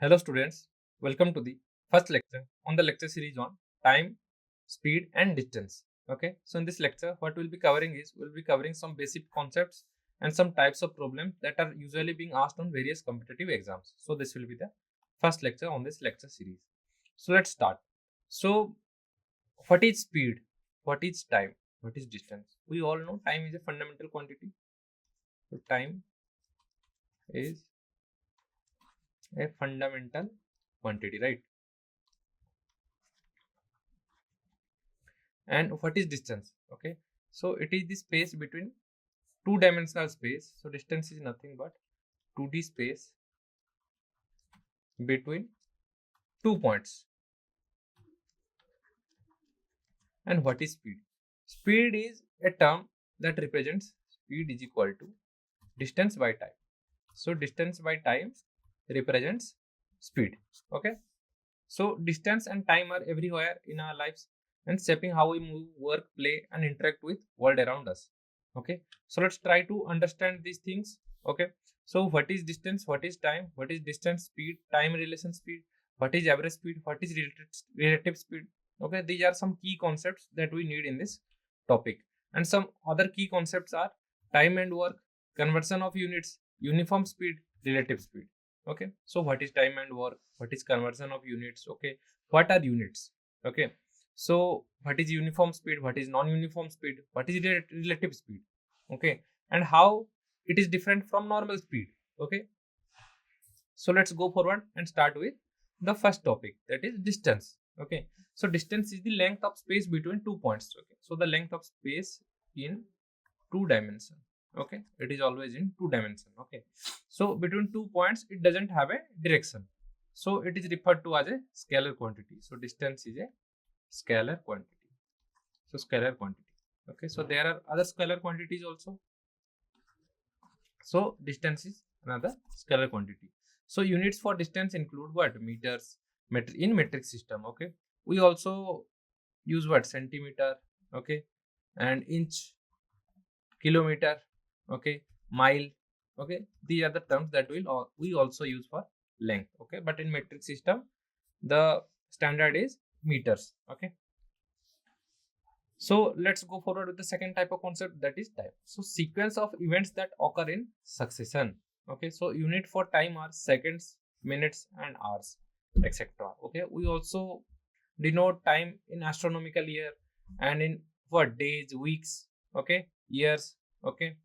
Hello students, welcome to the first lecture on the lecture series on time, speed and distance. Okay, so in this lecture what we'll be covering is we'll be covering some basic concepts and some types of problems that are usually being asked on various competitive exams. So this will be the first lecture on this lecture series. So let's start. So what is speed? What is time? What is distance? We all know time is a fundamental quantity. So time is a fundamental quantity, right? And what is distance? Okay, so it is the space between two-dimensional space. So distance is nothing but 2D space between 2 points. And what is speed? Speed is a term that represents speed is equal to distance by time. So distance by time represents speed. Okay, so distance and time are everywhere in our lives and shaping how we move, work, play and interact with world around us. Okay, so let's try to understand these things. Okay, so what is distance, what is time, what is distance, speed, time relation, speed, what is average speed, what is relative speed. Okay, these are some key concepts that we need in this topic. And some other key concepts are time and work, conversion of units, uniform speed, relative speed. Okay, so what is time and work, what is conversion of units? Okay, what are units? Okay, so what is uniform speed, what is non-uniform speed, what is relative speed? Okay, and how it is different from normal speed. Okay, so let's go forward and start with the first topic, that is distance. Okay, so distance is the length of space between 2 points. Okay, so the length of space in two dimension. Okay, it is always in two dimension. Okay, so between 2 points it doesn't have a direction, so it is referred to as a scalar quantity. So distance is a scalar quantity. So scalar quantity. Okay, so there are other scalar quantities also. So distance is another scalar quantity. So units for distance include what? Meters, in metric system. Okay, we also use what? Centimeter. Okay, and inch, kilometer. Okay, mile. Okay, these are the terms that we also use for length. Okay, but in metric system the standard is meters. Okay, so let's go forward with the second type of concept, that is time. So sequence of events that occur in succession. Okay, so unit for time are seconds, minutes and hours, etc. Okay, we also denote time in astronomical year and in what? Days, weeks, okay, years. Okay,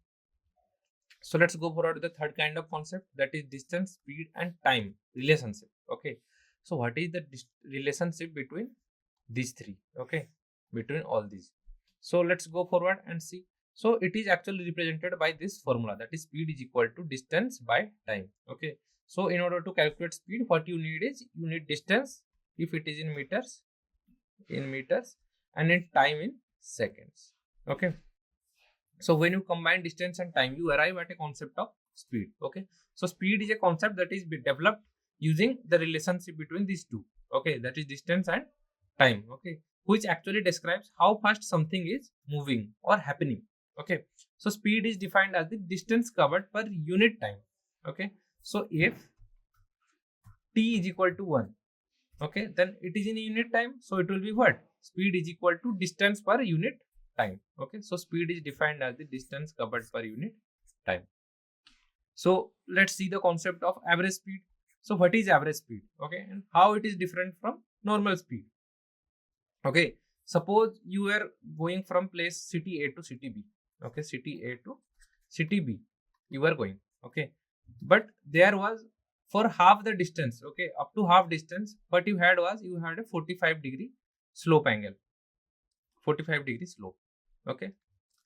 so let's go forward with the third kind of concept, that is distance, speed and time relationship. Okay, so what is the relationship between these three? Okay, between all these. So let's go forward and see. So it is actually represented by this formula, that is speed is equal to distance by time. Okay, so in order to calculate speed, what you need is you need distance if it is in meters, and in time in seconds. Okay, so when you combine distance and time, you arrive at a concept of speed. Okay, so speed is a concept that is developed using the relationship between these two. Okay, that is distance and time. Okay, which actually describes how fast something is moving or happening. Okay, so speed is defined as the distance covered per unit time. Okay, so if t is equal to 1, okay, then it is in unit time, so it will be what? Speed is equal to distance per unit time. Okay, so speed is defined as the distance covered per unit time. So let's see the concept of average speed. So what is average speed? Okay, and how it is different from normal speed? Okay, suppose you were going from place city A to city B. Okay, city A to city B you were going. Okay, but there was, for half the distance, okay, up to half distance, what you had was you had a 45-degree slope angle, 45-degree slope. Okay,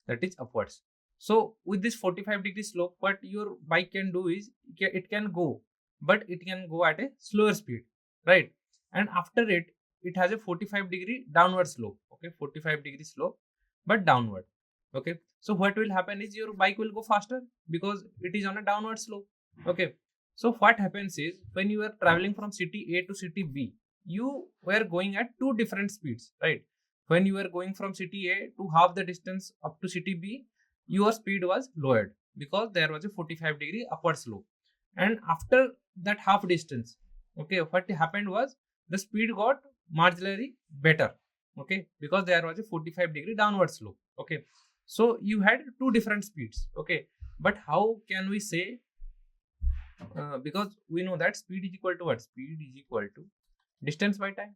that is upwards. So with this 45-degree slope, what your bike can do is it can go, but it can go at a slower speed, right? And after it has a 45-degree downward slope. Okay, 45-degree slope but downward. Okay, so what will happen is your bike will go faster because it is on a downward slope. Okay, so what happens is when you are traveling from city A to city B, you were going at two different speeds, right? When you were going from city A to half the distance up to city B, your speed was lowered because there was a 45-degree upward slope. And after that half distance, Okay, what happened was the speed got marginally better. Okay, because there was a 45-degree downward slope. Okay, so you had two different speeds. Okay, but how can we say? Because we know that speed is equal to what? Speed is equal to distance by time.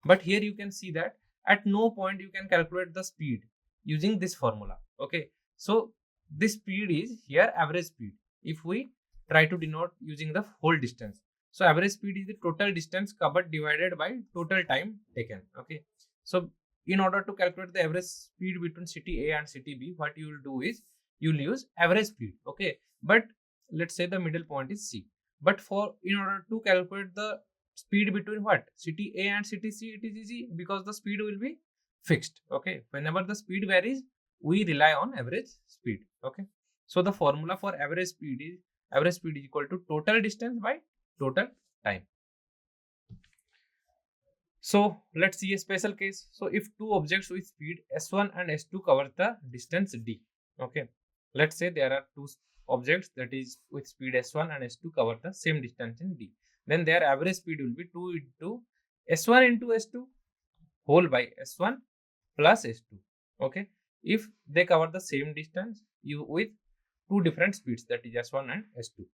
But here you can see that at no point you can calculate the speed using this formula. Okay, so this speed is here average speed if we try to denote using the whole distance. So average speed is the total distance covered divided by total time taken. Okay, so in order to calculate the average speed between city A and city B, what you will do is you will use average speed. Okay, but let's say the middle point is C. But in order to calculate the speed between what? City A and city C, it is easy because the speed will be fixed. Okay, whenever the speed varies, we rely on average speed. Okay, so the formula for average speed is equal to total distance by total time. So let's see a special case. So if two objects with speed s1 and s2 cover the distance d. Okay, let's say there are two objects that is with speed s1 and s2 cover the same distance in d. Then their average speed will be 2 into s1 into s2 whole by s1 plus s2. Okay, if they cover the same distance with two different speeds, that is s1 and s2.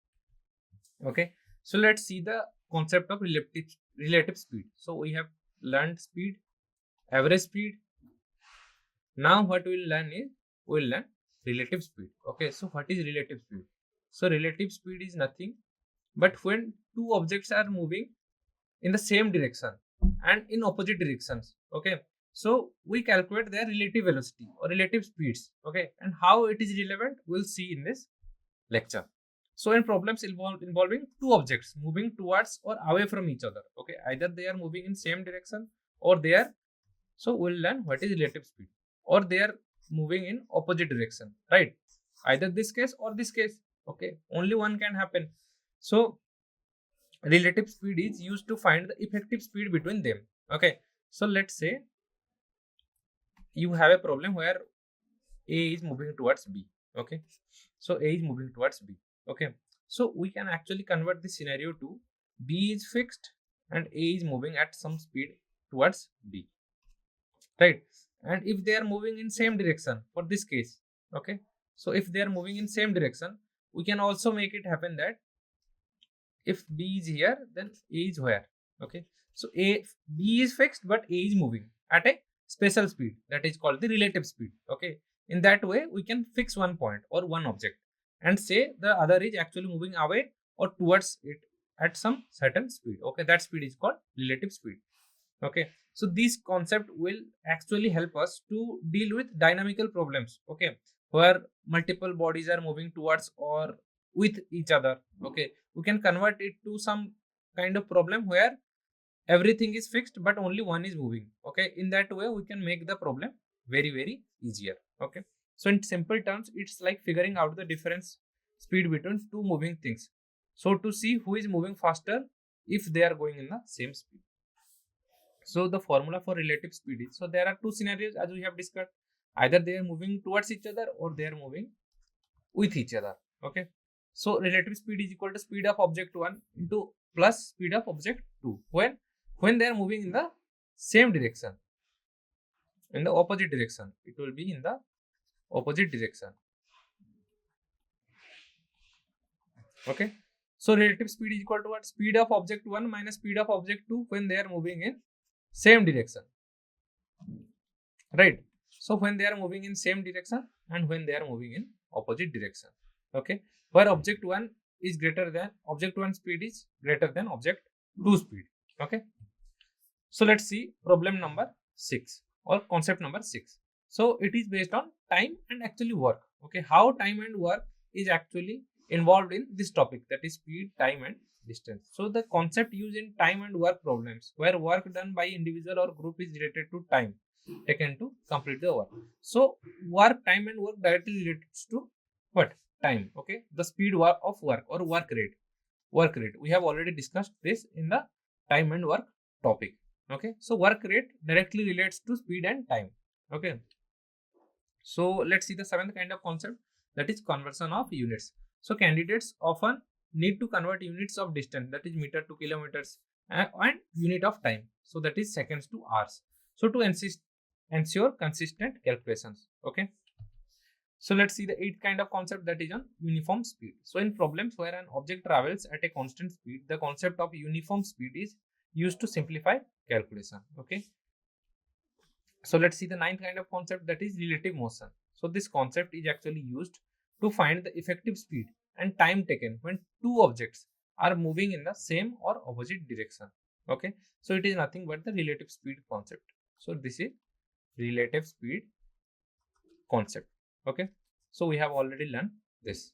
Okay, so let's see the concept of relative speed. So we have learned speed, average speed. Now what we will learn is we will learn relative speed. Okay, so what is relative speed? So relative speed is nothing but when two objects are moving in the same direction and in opposite directions. Okay, so we calculate their relative velocity or relative speeds. Okay, and how it is relevant we'll see in this lecture. So in problems involving two objects moving towards or away from each other. Okay, either they are moving in same direction or they are, so we'll learn what is relative speed, or they are moving in opposite direction, right? Either this case or this case. Okay, only one can happen. So relative speed is used to find the effective speed between them. Okay, so let's say you have a problem where A is moving towards B. Okay, so A is moving towards B. Okay, so we can actually convert this scenario to B is fixed and A is moving at some speed towards B, right? And if they are moving in same direction for this case, okay, so if they are moving in same direction, we can also make it happen that if B is here, then A is where? Okay, so B is fixed but A is moving at a special speed, that is called the relative speed. Okay, in that way we can fix one point or one object and say the other is actually moving away or towards it at some certain speed. Okay, that speed is called relative speed. Okay, so this concept will actually help us to deal with dynamical problems. Okay, where multiple bodies are moving towards or with each other. Okay, we can convert it to some kind of problem where everything is fixed but only one is moving. Okay, in that way we can make the problem very easier. Okay, so in simple terms, it's like figuring out the difference speed between two moving things, so to see who is moving faster if they are going in the same speed. So the formula for relative speed is, so there are two scenarios as we have discussed. Either they are moving towards each other or they are moving with each other. Okay, so relative speed is equal to speed of object 1 into plus speed of object 2 when they are moving in the same direction. In the opposite direction, it will be in the opposite direction. Okay, so relative speed is equal to what? Speed of object 1 minus speed of object 2 when they are moving in same direction, right? So when they are moving in same direction and when they are moving in opposite direction. Okay, where object 1 is greater than object 1 speed is greater than object 2 speed. Okay, so let's see problem number 6 or concept number 6. So it is based on time and actually work. Okay, how time and work is actually involved in this topic, that is speed, time and distance. So the concept used in time and work problems where work done by individual or group is related to time taken to complete the work. So work, time and work directly relates to what? Time. Okay, the speed of work or work rate. We have already discussed this in the time and work topic. Okay, so work rate directly relates to speed and time. Okay, so let's see the seventh kind of concept, that is conversion of units. So candidates often need to convert units of distance, that is meter to kilometers, and unit of time, so that is seconds to hours. So to ensure consistent calculations. Okay. So let's see the 8th kind of concept, that is on uniform speed. So in problems where an object travels at a constant speed, the concept of uniform speed is used to simplify calculation. Okay. So let's see the 9th kind of concept, that is relative motion. So this concept is actually used to find the effective speed and time taken when two objects are moving in the same or opposite direction. Okay. So it is nothing but the relative speed concept. So this is relative speed concept. Okay. So we have already learned this.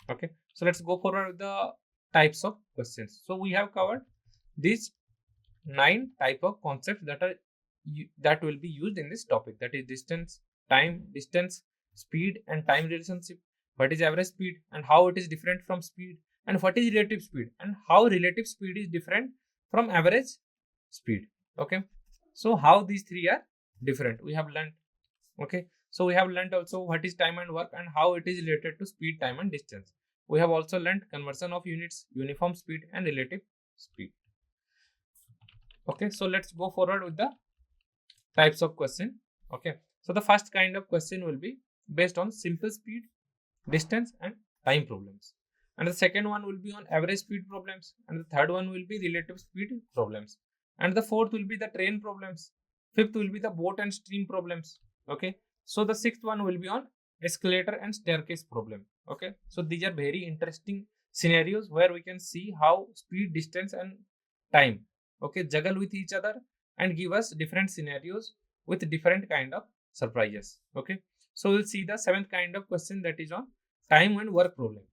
Okay. So let's go forward with the types of questions. So we have covered these 9 type of concepts that will be used in this topic, that is distance, speed and time relationship, what is average speed and how it is different from speed, and what is relative speed and how relative speed is different from average speed. Okay. So how these three are different we have learned. Okay. So we have learned also what is time and work and how it is related to speed, time and distance. We have also learned conversion of units, uniform speed and relative speed. Okay. So let's go forward with the types of question. Okay. So the first kind of question will be based on simple speed, distance and time problems. And the second one will be on average speed problems. And the third one will be relative speed problems. And the fourth will be the train problems. Fifth will be the boat and stream problems. Okay. So the sixth one will be on escalator and staircase problem. Okay. So these are very interesting scenarios where we can see how speed, distance and time, okay, juggle with each other and give us different scenarios with different kind of surprises. Okay. So we'll see the 7th kind of question, that is on time and work problem.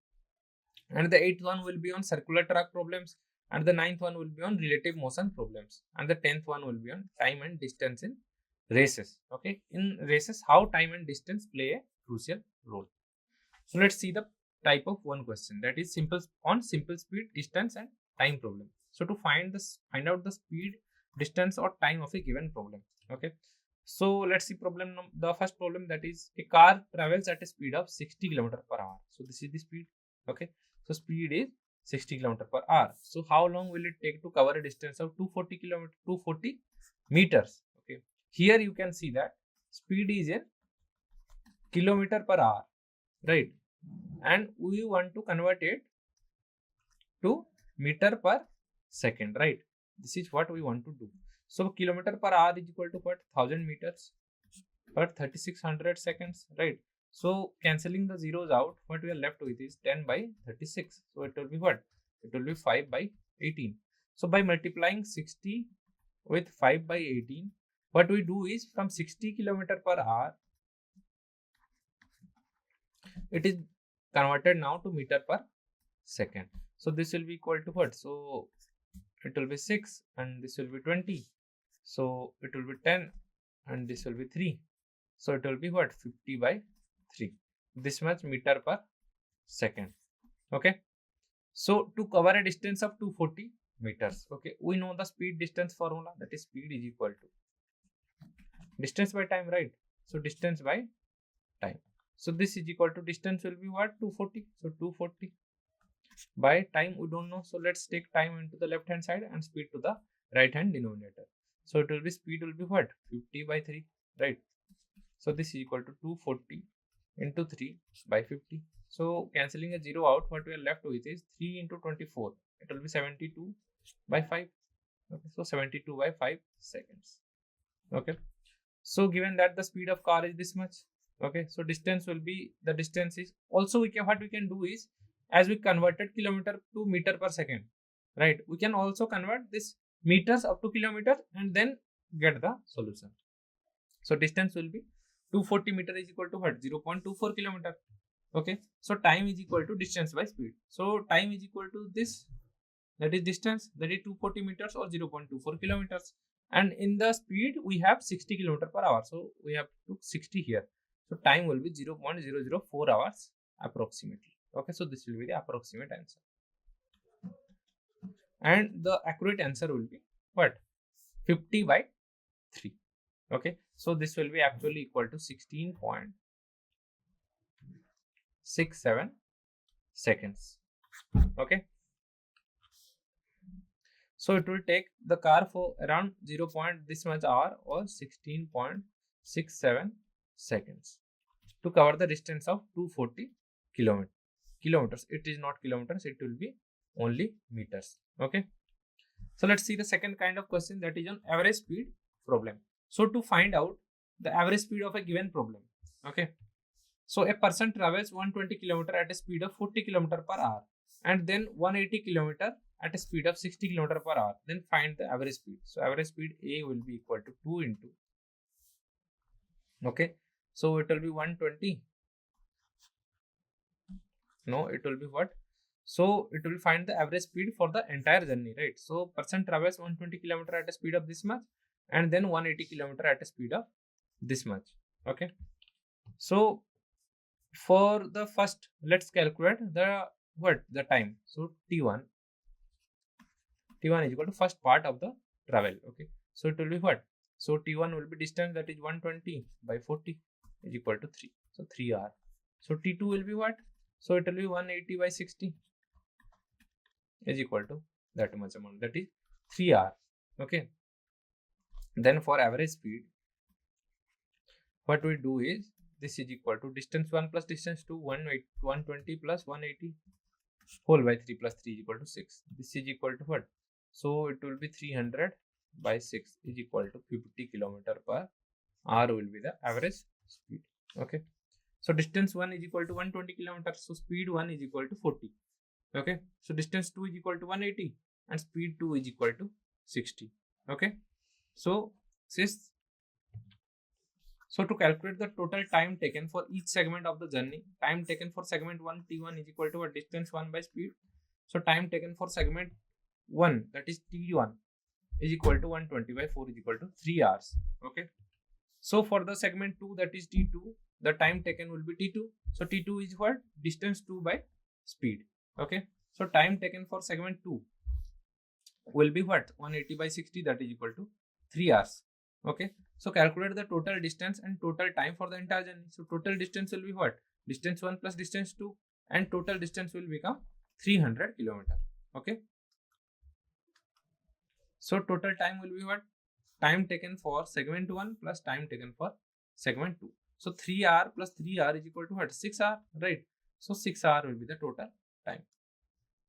And the 8th one will be on circular track problems. And the 9th one will be on relative motion problems. And the 10th one will be on time and distance in races. Okay. In races, how time and distance play a crucial role. So let's see the type of one question, that is simple speed, distance and time problem. So to find out the speed, distance or time of a given problem. Okay. So let's see the first problem, that is a car travels at a speed of 60 km per hour. So this is the speed. Okay. So speed is 60 km per hour. So how long will it take to cover a distance of 240 meters? Okay. Here you can see that speed is in kilometer per hour, right? And we want to convert it to meter per second, right? This is what we want to do. So kilometer per hour is equal to what? 1000 meters per 3600 seconds, right? So cancelling the zeros out, what we are left with is 10 by 36. So it will be what? It will be 5 by 18. So by multiplying 60 with 5 by 18, what we do is from 60 km per hour, it is converted now to meter per second. So this will be equal to what? So it will be 6 and this will be 20. So it will be 10 and this will be 3. So it will be what? 50 by 3. This much meter per second. Okay. So to cover a distance of 240 meters, okay, we know the speed distance formula, that is speed is equal to distance by time, right? So distance by time. So this is equal to distance will be what? 240. So 240 by time we don't know. So let's take time into the left hand side and speed to the right hand denominator. So it will be speed will be what? 50 by 3, right? So this is equal to 240 into 3 by 50. So cancelling a 0 out, what we are left with is 3 into 24. It will be 72 by 5. Okay, so 72 by 5 seconds. Okay. So given that the speed of car is this much, okay, so distance will be, the distance is also what we can do is, as we converted kilometer to meter per second, right, we can also convert this meters up to kilometer and then get the solution. So distance will be 240 meter is equal to what? 0.24 kilometer. Okay. So time is equal to distance by speed. So time is equal to this, that is distance, that is 240 meters or 0.24 kilometers. And in the speed we have 60 km per hour. So we have to 60 here. So time will be 0.004 hours approximately. Okay. So this will be the approximate answer. And the accurate answer will be what? 50 by 3. Okay. So this will be actually equal to 16.67 seconds. Okay, so it will take the car for around 0. This much hour or 16.67 seconds to cover the distance of 240 kilometers. It is not kilometers, it will be only meters. Okay, so let's see the second kind of question, that is on average speed problem. So to find out the average speed of a given problem, okay, so a person travels 120 km at a speed of 40 km per hour and then 180 km at a speed of 60 km per hour. Then find the average speed. So average speed A will be equal to 2 into, okay, so it will be 120. No, it will be what? So it will find the average speed for the entire journey, right? So person travels 120 km at a speed of this much and then 180 km at a speed of this much. Okay, so for the first, let's calculate the time. So t1 is equal to first part of the travel. Okay, so it will be what? So t1 will be distance, that is 120 by 40 is equal to 3, so 3 hours. So t2 will be what? So it will be 180 by 60 is equal to that much amount, that is 3 hours. Okay, then for average speed, what we do is, this is equal to distance 1 plus distance 2, 120 plus 180 whole by 3 plus 3 is equal to 6. This is equal to what? So it will be 300 by 6 is equal to 50 km per hour will be the average speed. Okay, so distance 1 is equal to 120 km, so speed 1 is equal to 40. Okay, so distance 2 is equal to 180 and speed 2 is equal to 60. Okay, so to calculate the total time taken for each segment of the journey, time taken for segment 1 t1 is equal to a distance 1 by speed. So time taken for segment 1, that is t1, is equal to 120 by 4 is equal to 3 hours. Okay, so for the segment 2, that is t2, the time taken will be t2. So t2 is what? Distance 2 by speed. Okay, so time taken for segment 2 will be what? 180 by 60, that is equal to 3 hours. Okay, so calculate the total distance and total time for the entire journey. So total distance will be what? Distance 1 plus distance 2 and total distance will become 300 km. Okay, so total time will be what? Time taken for segment 1 plus time taken for segment 2. So 3 hour plus 3 hour is equal to what? 6 hour, right? So 6 hour will be the total time.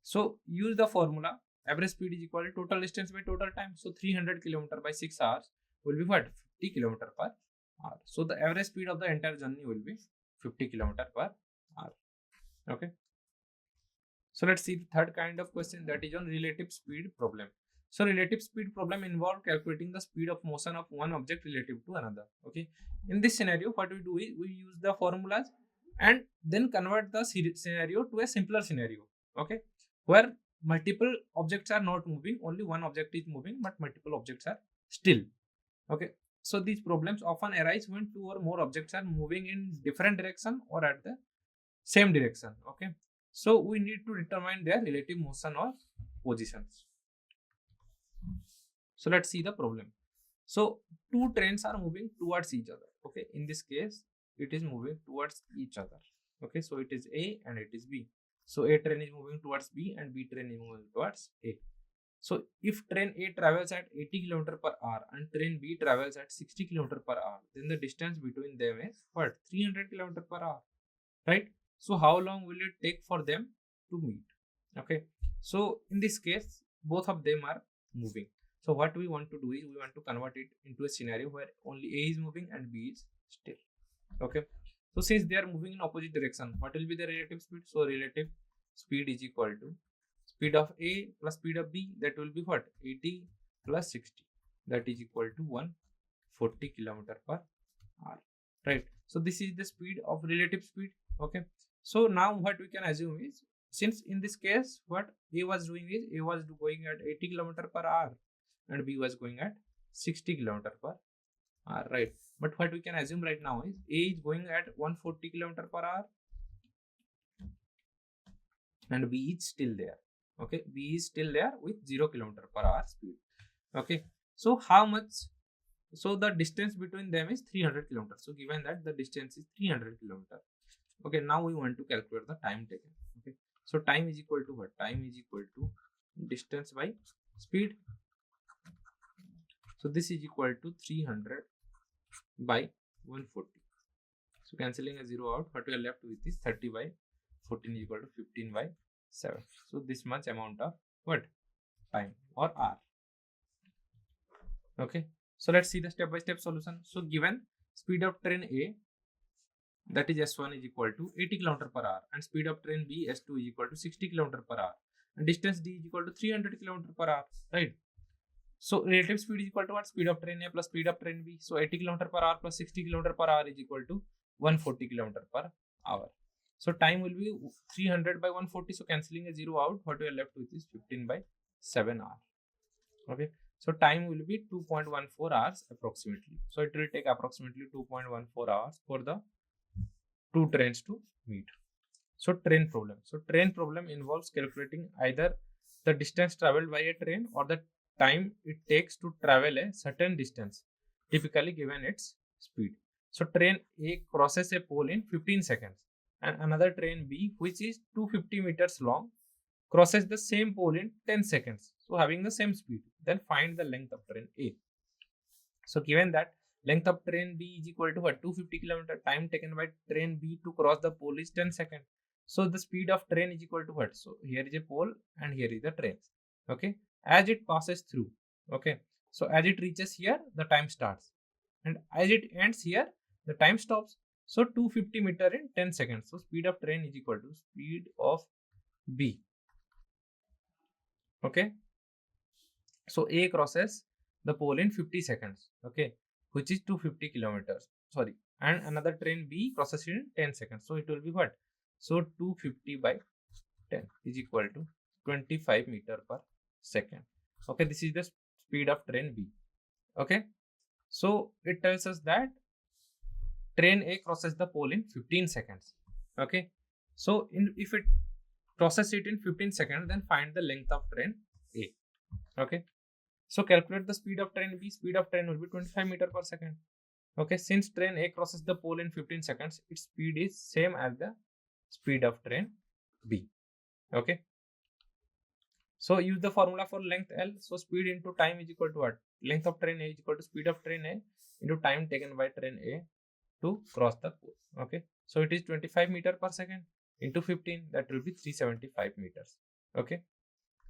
So use the formula, average speed is equal to total distance by total time. So 300 km by 6 hours will be what? 50 km per hour. So the average speed of the entire journey will be 50 km per hour. Okay, so let's see the third kind of question, that is on relative speed problem. So relative speed problem involve calculating the speed of motion of one object relative to another. Okay, in this scenario, what we do is we use the formulas and then convert the scenario to a simpler scenario. Okay, where multiple objects are not moving, only one object is moving, but multiple objects are still. Okay, so these problems often arise when 2 or more objects are moving in different direction or at the same direction. Okay, so we need to determine their relative motion or positions. So let's see the problem. So 2 trains are moving towards each other. Okay, in this case it is moving towards each other. Okay, so it is A and it is B. So A train is moving towards B and B train is moving towards A. So if train A travels at 80 km per hour and train B travels at 60 km per hour, then the distance between them is what? 300 km per hour, right? So how long will it take for them to meet? Okay, so in this case both of them are moving. So what we want to do is we want to convert it into a scenario where only A is moving and B is still. Okay, so since they are moving in opposite direction, what will be the relative speed? So relative speed is equal to speed of A plus speed of B, that will be what? 80 plus 60, that is equal to 140 km per hour, right? So this is the speed of relative speed. Okay, so now what we can assume is, since in this case what A was doing is A was going at 80 km per hour and B was going at 60 km per hour, right? But what we can assume right now is A is going at 140 km per hour and B is still there. Okay, B is still there with 0 km per hour speed. Okay, so how much? So the distance between them is 300 km. So given that the distance is 300 km. Okay, now we want to calculate the time taken. Okay, So time is equal to what? Time is equal to distance by speed. So this is equal to 300 by 140. So cancelling a 0 out, what we are left with is 30 by 14 is equal to 15 by 7. So this much amount of what? Time or R. Okay. So let's see the step-by-step solution. So given speed of train A, that is S1 is equal to 80 km per hour, and speed of train B S2 is equal to 60 km per hour, and distance D is equal to 300 km per hour, right? So relative speed is equal to what? Speed of train A plus speed of train B. So 80 km per hour plus 60 km per hour is equal to 140 km per hour. So time will be 300 by 140. So cancelling a 0 out, what we are left with is 15 by 7 hour. Okay. So time will be 2.14 hours approximately. So it will take approximately 2.14 hours for the two trains to meet. So train problem. So train problem involves calculating either the distance traveled by a train or the time it takes to travel a certain distance, typically given its speed. So train A crosses a pole in 15 seconds, and another train B, which is 250 meters long, crosses the same pole in 10 seconds. So having the same speed, then find the length of train A. So given that length of train B is equal to what? 250 km, time taken by train B to cross the pole is 10 seconds. So the speed of train is equal to what? So here is a pole and here is the train. Okay. As it passes through. Okay. So as it reaches here, the time starts. And as it ends here, the time stops. So 250 meter in 10 seconds. So speed of train is equal to speed of B. Okay. So A crosses the pole in 50 seconds. Okay. Which is 250 kilometers. Sorry. And another train B crosses it in 10 seconds. So it will be what? So 250 by 10 is equal to 25 meter per second. Okay. This is the speed of train B. Okay. So it tells us that train A crosses the pole in 15 seconds. Okay. So if it crosses it in 15 seconds, then find the length of train A. Okay. So calculate the speed of train B. Speed of train will be 25 meter per second. Okay. Since train A crosses the pole in 15 seconds, its speed is same as the speed of train B. Okay. So use the formula for length L. So speed into time is equal to what? Length of train A is equal to speed of train A into time taken by train A to cross the pole. Okay. So it is 25 meter per second into 15. That will be 375 meters. Okay.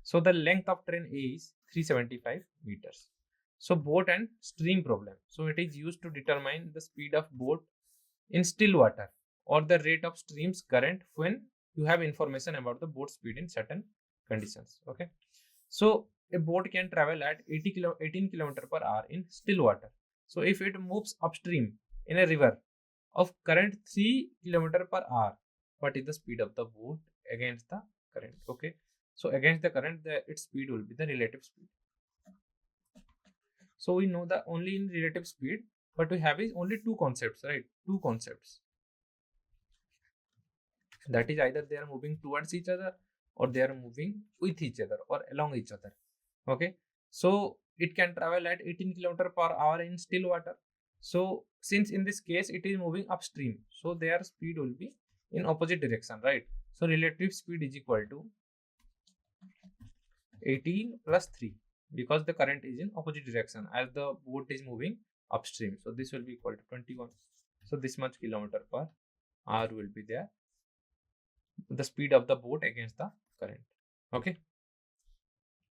So the length of train A is 375 meters. So boat and stream problem. So it is used to determine the speed of boat in still water or the rate of stream's current when you have information about the boat speed in certain conditions. Okay. So a boat can travel at 18 km per hour in still water. So if it moves upstream in a river of current 3 km per hour, what is the speed of the boat against the current? Okay. So against the current, its speed will be the relative speed. So we know that only in relative speed, but we have is only two concepts, right? Two concepts. That is either they are moving towards each other or they are moving with each other or along each other. Okay. So it can travel at 18 km per hour in still water. So since in this case it is moving upstream, so their speed will be in opposite direction, right? So relative speed is equal to 18 plus 3 because the current is in opposite direction as the boat is moving upstream. So this will be equal to 21. So this much kilometer per hour will be there. The speed of the boat against the current. Okay.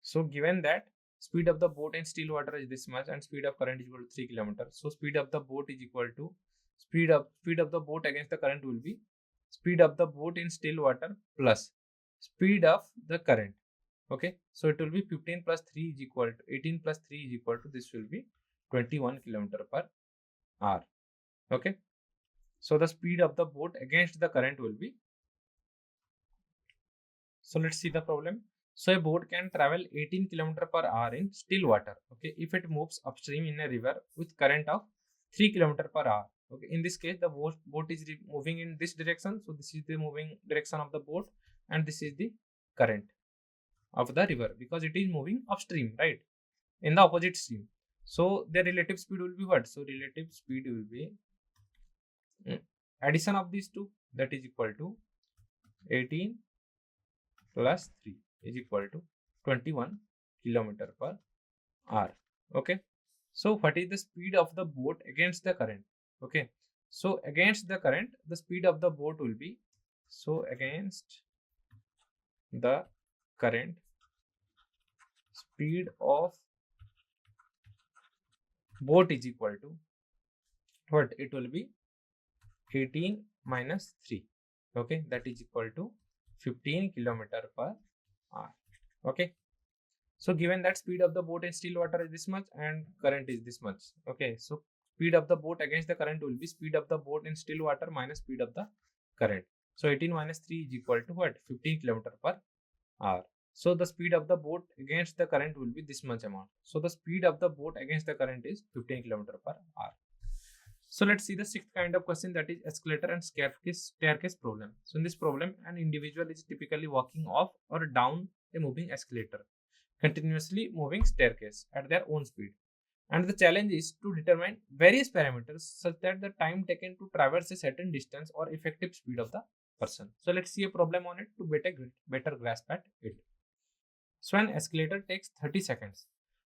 So given that speed of the boat in still water is this much and speed of current is equal to 3 km. So speed of the boat is equal to speed of the boat against the current will be speed of the boat in still water plus speed of the current. Okay. So it will be 15 plus 3 is equal to 18 plus 3 is equal to this will be 21 km per hour. Okay. So the speed of the boat against the current will be. So let's see the problem. So a boat can travel 18 km per hour in still water. Okay. If it moves upstream in a river with current of 3 km per hour. Okay. In this case, the boat is moving in this direction. So this is the moving direction of the boat and this is the current of the river because it is moving upstream, right? In the opposite stream. So the relative speed will be what? So relative speed will be addition of these two, that is equal to 18 plus 3 is equal to 21 kilometer per hour. Okay. So what is the speed of the boat against the current? Okay. So against the current, the speed of the boat will be, so against the current, speed of boat is equal to what? It will be 18 minus 3. Okay. That is equal to 15 kilometer per hour. Okay. So given that speed of the boat in still water is this much and current is this much. Okay. So speed of the boat against the current will be speed of the boat in still water minus speed of the current. So 18 minus 3 is equal to what? 15 kilometer per hour. So the speed of the boat against the current will be this much amount. So the speed of the boat against the current is 15 kilometer per hour. So let's see the sixth kind of question, that is escalator and staircase problem. So in this problem, an individual is typically walking off or down a moving escalator, continuously moving staircase at their own speed. And the challenge is to determine various parameters such that the time taken to traverse a certain distance or effective speed of the person. So let's see a problem on it to better grasp at it. So an escalator takes 30 seconds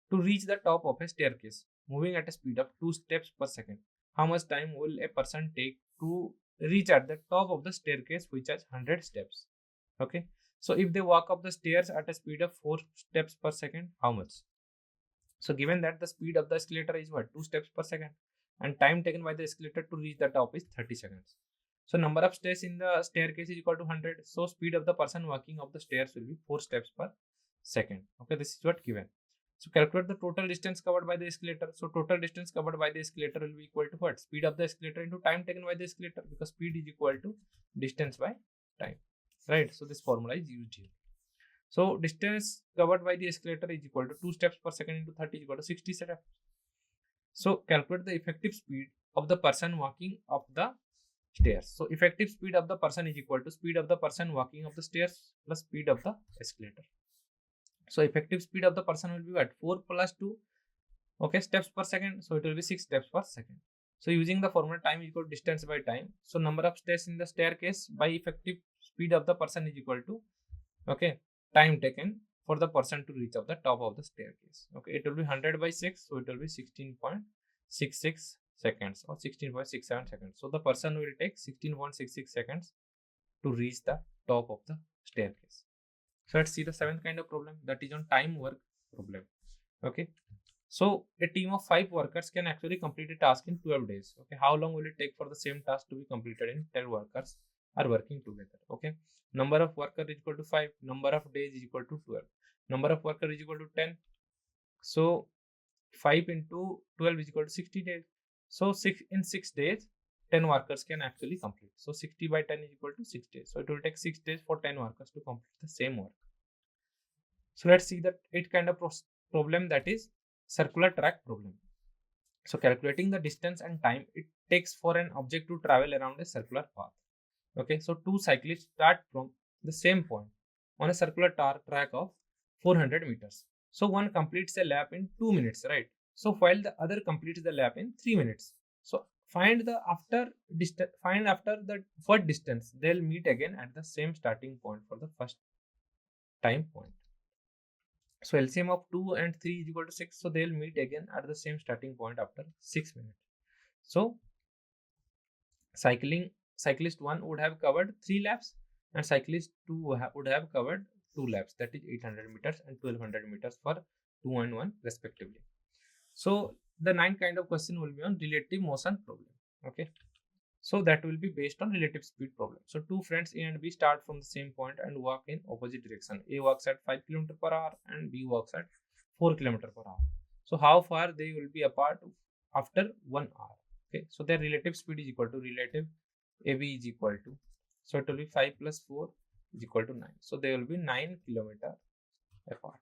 to reach the top of a staircase, moving at a speed of 2 steps per second. How much time will a person take to reach at the top of the staircase which has 100 steps? Okay. So if they walk up the stairs at a speed of 4 steps per second, how much? So given that the speed of the escalator is what? 2 steps per second, and time taken by the escalator to reach the top is 30 seconds. So number of steps in the staircase is equal to 100. So speed of the person walking up the stairs will be 4 steps per second. Okay, this is what given. So calculate the total distance covered by the escalator. So total distance covered by the escalator will be equal to what? Speed of the escalator into time taken by the escalator, because speed is equal to distance by time. Right. So this formula is used here. So distance covered by the escalator is equal to 2 steps per second into 30 is equal to 60 steps. So calculate the effective speed of the person walking up the stairs. So effective speed of the person is equal to speed of the person walking up the stairs plus speed of the escalator. So effective speed of the person will be what? 4 plus 2, okay, steps per second. So it will be 6 steps per second. So using the formula, time is equal to distance by time. So number of steps in the staircase by effective speed of the person is equal to, okay, time taken for the person to reach up the top of the staircase. Okay, it will be 100 by 6. So it will be 16.66 seconds or 16.67 seconds. So the person will take 16.66 seconds to reach the top of the staircase. So let's see the seventh kind of problem, that is on time work problem. Okay. So a team of 5 workers can actually complete a task in 12 days. Okay. How long will it take for the same task to be completed in 10 workers are working together? Okay. Number of workers is equal to 5. Number of days is equal to 12. Number of workers is equal to 10. So 5 into 12 is equal to 60 days. So 6 days, 10 workers can actually complete. So 60 by 10 is equal to 6 days. So it will take 6 days for 10 workers to complete the same work. So let's see the 8th kind of problem, that is circular track problem. So calculating the distance and time it takes for an object to travel around a circular path. Okay, so 2 cyclists start from the same point on a circular track of 400 meters. So one completes a lap in 2 minutes, right? So while the other completes the lap in 3 minutes. So find after the first distance. They'll meet again at the same starting point for the first time point. So LCM of 2 and 3 is equal to 6. So they'll meet again at the same starting point after 6 minutes. So cyclist 1 would have covered 3 laps and cyclist 2 would have covered 2 laps, that is 800 meters and 1200 meters for 2 and 1 respectively. So the 9th kind of question will be on relative motion problem. Okay. So that will be based on relative speed problem. So 2 friends A and B start from the same point and walk in opposite direction. A walks at 5 km per hour and B walks at 4 km per hour. So how far they will be apart after 1 hour? Okay. So their relative speed is equal to relative AB is equal to, so it will be 5 plus 4 is equal to 9. So they will be 9 km apart.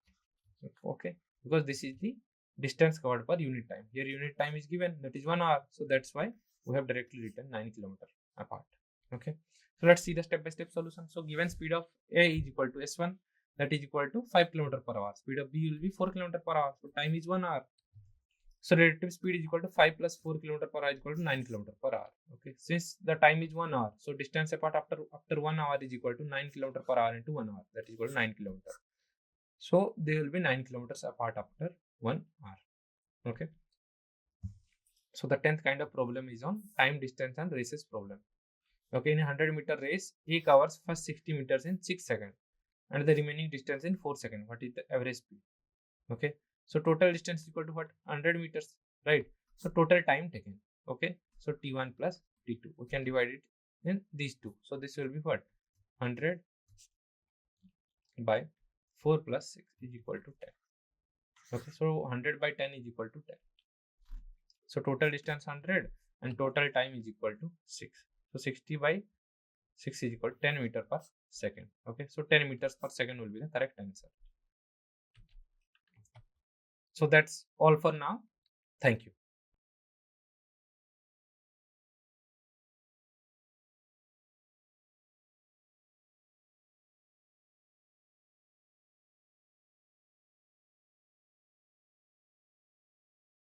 Okay. Because this is the distance covered per unit time. Here unit time is given, that is 1 hour. So that's why we have directly written 9 km apart. Okay. So let's see the step-by-step solution. So given speed of A is equal to S1, that is equal to 5 km per hour. Speed of B will be 4 km per hour. So time is 1 hour. So relative speed is equal to 5 plus 4 km per hour is equal to 9 km per hour. Okay, since the time is 1 hour, so distance apart after 1 hour is equal to 9 km per hour into 1 hour, that is equal to 9 km. So they will be 9 kilometers apart after 1 hour. Okay, so the 10th kind of problem is on time, distance and races problem. Okay, in a 100-meter race, he covers first 60 meters in 6 seconds and the remaining distance in 4 seconds. What is the average speed? Okay, so total distance is equal to what? 100 meters, right? So total time taken. Okay, so T1 plus T2. We can divide it in these two. So this will be what? 100 by 4 plus 6 is equal to 10. Okay, so 100 by 10 is equal to 10. So total distance 100 and total time is equal to 6. So 60 by 6 is equal to 10 meter per second. Okay, so 10 meters per second will be the correct answer. So that's all for now. Thank you.